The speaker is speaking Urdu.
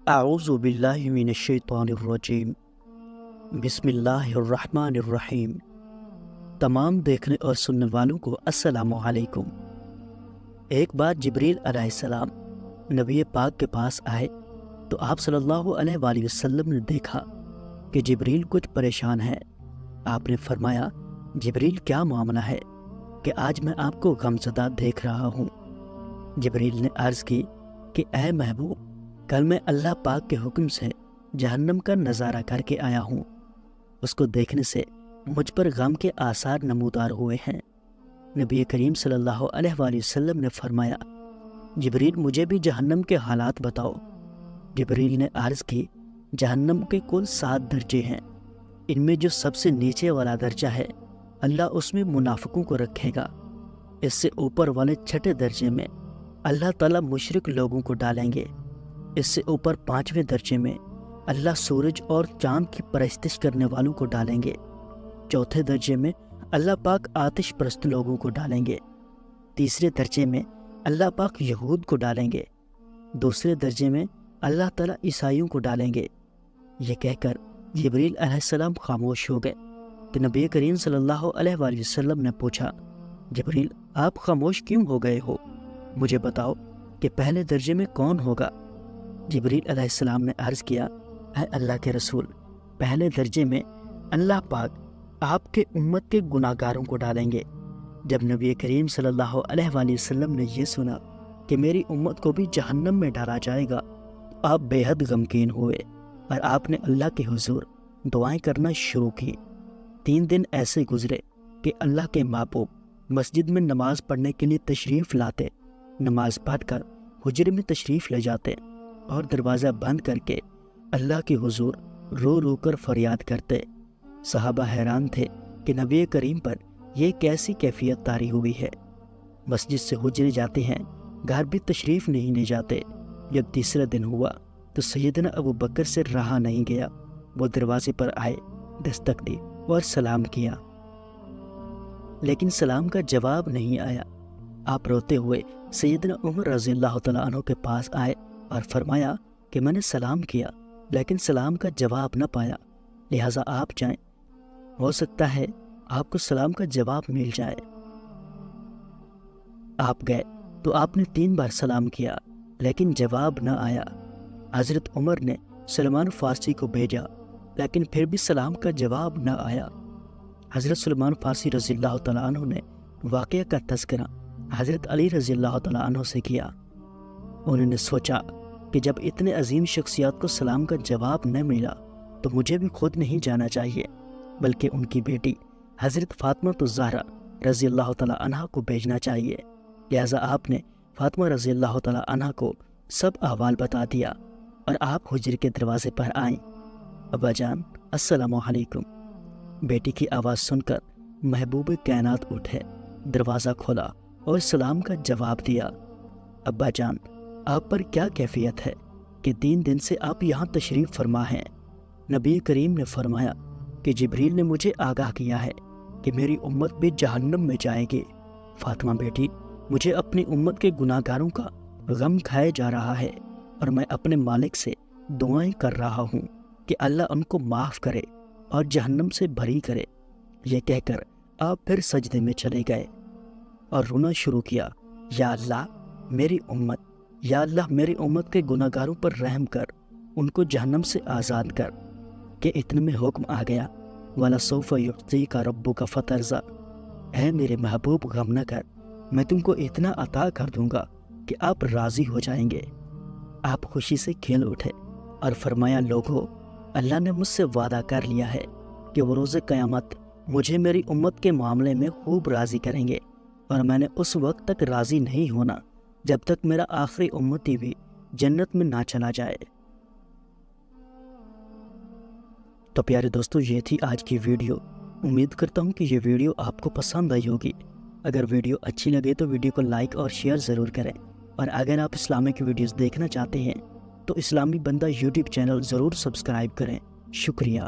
اعوذ باللہ من الشیطان الرجیم بسم اللہ الرحمن الرحیم۔ تمام دیکھنے اور سننے والوں کو السلام علیکم۔ ایک بار جبریل علیہ السلام نبی پاک کے پاس آئے تو آپ صلی اللہ علیہ وآلہ وسلم نے دیکھا کہ جبریل کچھ پریشان ہے۔ آپ نے فرمایا، جبریل کیا معاملہ ہے کہ آج میں آپ کو غمزدہ دیکھ رہا ہوں؟ جبریل نے عرض کی کہ اے محبوب، کل میں اللہ پاک کے حکم سے جہنم کا نظارہ کر کے آیا ہوں۔ اس کو دیکھنے سے مجھ پر غم کے آثار نمودار ہوئے ہیں۔ نبی کریم صلی اللہ علیہ وآلہ وسلم نے فرمایا، جبریل مجھے بھی جہنم کے حالات بتاؤ۔ جبریل نے عرض کی، جہنم کے کل 7 درجے ہیں۔ ان میں جو سب سے نیچے والا درجہ ہے، اللہ اس میں منافقوں کو رکھے گا۔ اس سے اوپر والے 6 درجے میں اللہ تعالیٰ مشرک لوگوں کو ڈالیں گے۔ اس سے اوپر 5ویں درجے میں اللہ سورج اور چاند کی پرستش کرنے والوں کو ڈالیں گے۔ 4تھے درجے میں اللہ پاک آتش پرست لوگوں کو ڈالیں گے۔ 3 درجے میں اللہ پاک یہود کو ڈالیں گے۔ 2 درجے میں اللہ تعالیٰ عیسائیوں کو ڈالیں گے۔ یہ کہہ کر جبریل علیہ السلام خاموش ہو گئے کہ نبی کریم صلی اللہ علیہ وآلہ وسلم نے پوچھا، جبریل آپ خاموش کیوں ہو گئے ہو؟ مجھے بتاؤ کہ پہلے درجے میں کون ہوگا؟ جبریل علیہ السلام نے عرض کیا، اے اللہ کے رسول، پہلے درجے میں اللہ پاک آپ کے امت کے گناہ گاروں کو ڈالیں گے۔ جب نبی کریم صلی اللہ علیہ وآلہ وسلم نے یہ سنا کہ میری امت کو بھی جہنم میں ڈالا جائے گا تو آپ بے حد غمگین ہوئے اور آپ نے اللہ کے حضور دعائیں کرنا شروع کی۔ 3 دن ایسے گزرے کہ اللہ کے محبوب مسجد میں نماز پڑھنے کے لیے تشریف لاتے، نماز پڑھ کر حجرے میں تشریف لے جاتے اور دروازہ بند کر کے اللہ کے حضور رو رو کر فریاد کرتے۔ صحابہ حیران تھے کہ نبی کریم پر یہ کیسی کیفیت طاری ہوئی ہے۔ مسجد سے حجرے جاتے ہیں، گھر بھی تشریف نہیں لے جاتے۔ جب تیسرا دن ہوا تو سیدنا ابو بکر سے رہا نہیں گیا، وہ دروازے پر آئے، دستک دی اور سلام کیا، لیکن سلام کا جواب نہیں آیا۔ آپ روتے ہوئے سیدنا عمر رضی اللہ تعالیٰ عنہ کے پاس آئے اور فرمایا کہ میں نے سلام کیا لیکن سلام کا جواب نہ پایا، لہٰذا آپ جائیں، ہو سکتا ہے آپ کو سلام کا جواب مل جائے۔ آپ گئے تو آپ نے 3 بار سلام کیا لیکن جواب نہ آیا۔ حضرت عمر نے سلمان فارسی کو بھیجا لیکن پھر بھی سلام کا جواب نہ آیا۔ حضرت سلمان فارسی رضی اللہ تعالیٰ عنہ نے واقعہ کا تذکرہ حضرت علی رضی اللہ تعالیٰ عنہ سے کیا۔ انہوں نے سوچا کہ جب اتنے عظیم شخصیات کو سلام کا جواب نہ ملا تو مجھے بھی خود نہیں جانا چاہیے بلکہ ان کی بیٹی حضرت فاطمہ الزہرا رضی اللہ تعالیٰ عنہ کو بھیجنا چاہیے۔ لہٰذا آپ نے فاطمہ رضی اللہ تعالیٰ عنہ کو سب احوال بتا دیا اور آپ حجرے کے دروازے پر آئیں۔ ابا جان السلام علیکم۔ بیٹی کی آواز سن کر محبوب کائنات اٹھے، دروازہ کھولا اور سلام کا جواب دیا۔ ابا جان آپ پر کیا کیفیت ہے کہ 3 دن سے آپ یہاں تشریف فرما ہیں؟ نبی کریم نے فرمایا کہ جبریل نے مجھے آگاہ کیا ہے کہ میری امت بھی جہنم میں جائے گی۔ فاطمہ بیٹی، مجھے اپنی امت کے گناہ گاروں کا غم کھائے جا رہا ہے اور میں اپنے مالک سے دعائیں کر رہا ہوں کہ اللہ ان کو معاف کرے اور جہنم سے بھری کرے۔ یہ کہہ کر آپ پھر سجدے میں چلے گئے اور رونا شروع کیا، یا اللہ میری امت، یا اللہ میری امت کے گناہ گاروں پر رحم کر، ان کو جہنم سے آزاد کر۔ کہ اتنے میں حکم آ گیا، وَلَسَوْفَ يُعْطِيكَ رَبُّكَ فَتَرْضَىٰ، اے میرے محبوب غم نہ کر، میں تم کو اتنا عطا کر دوں گا کہ آپ راضی ہو جائیں گے۔ آپ خوشی سے کھیل اٹھے اور فرمایا، لوگو، اللہ نے مجھ سے وعدہ کر لیا ہے کہ وہ روز قیامت مجھے میری امت کے معاملے میں خوب راضی کریں گے، اور میں نے اس وقت تک راضی نہیں ہونا جب تک میرا آخری امتی بھی جنت میں نہ چلا جائے۔ تو پیارے دوستو، یہ تھی آج کی ویڈیو۔ امید کرتا ہوں کہ یہ ویڈیو آپ کو پسند آئی ہوگی۔ اگر ویڈیو اچھی لگے تو ویڈیو کو لائک اور شیئر ضرور کریں، اور اگر آپ اسلامک ویڈیوز دیکھنا چاہتے ہیں تو اسلامی بندہ یوٹیوب چینل ضرور سبسکرائب کریں۔ شکریہ۔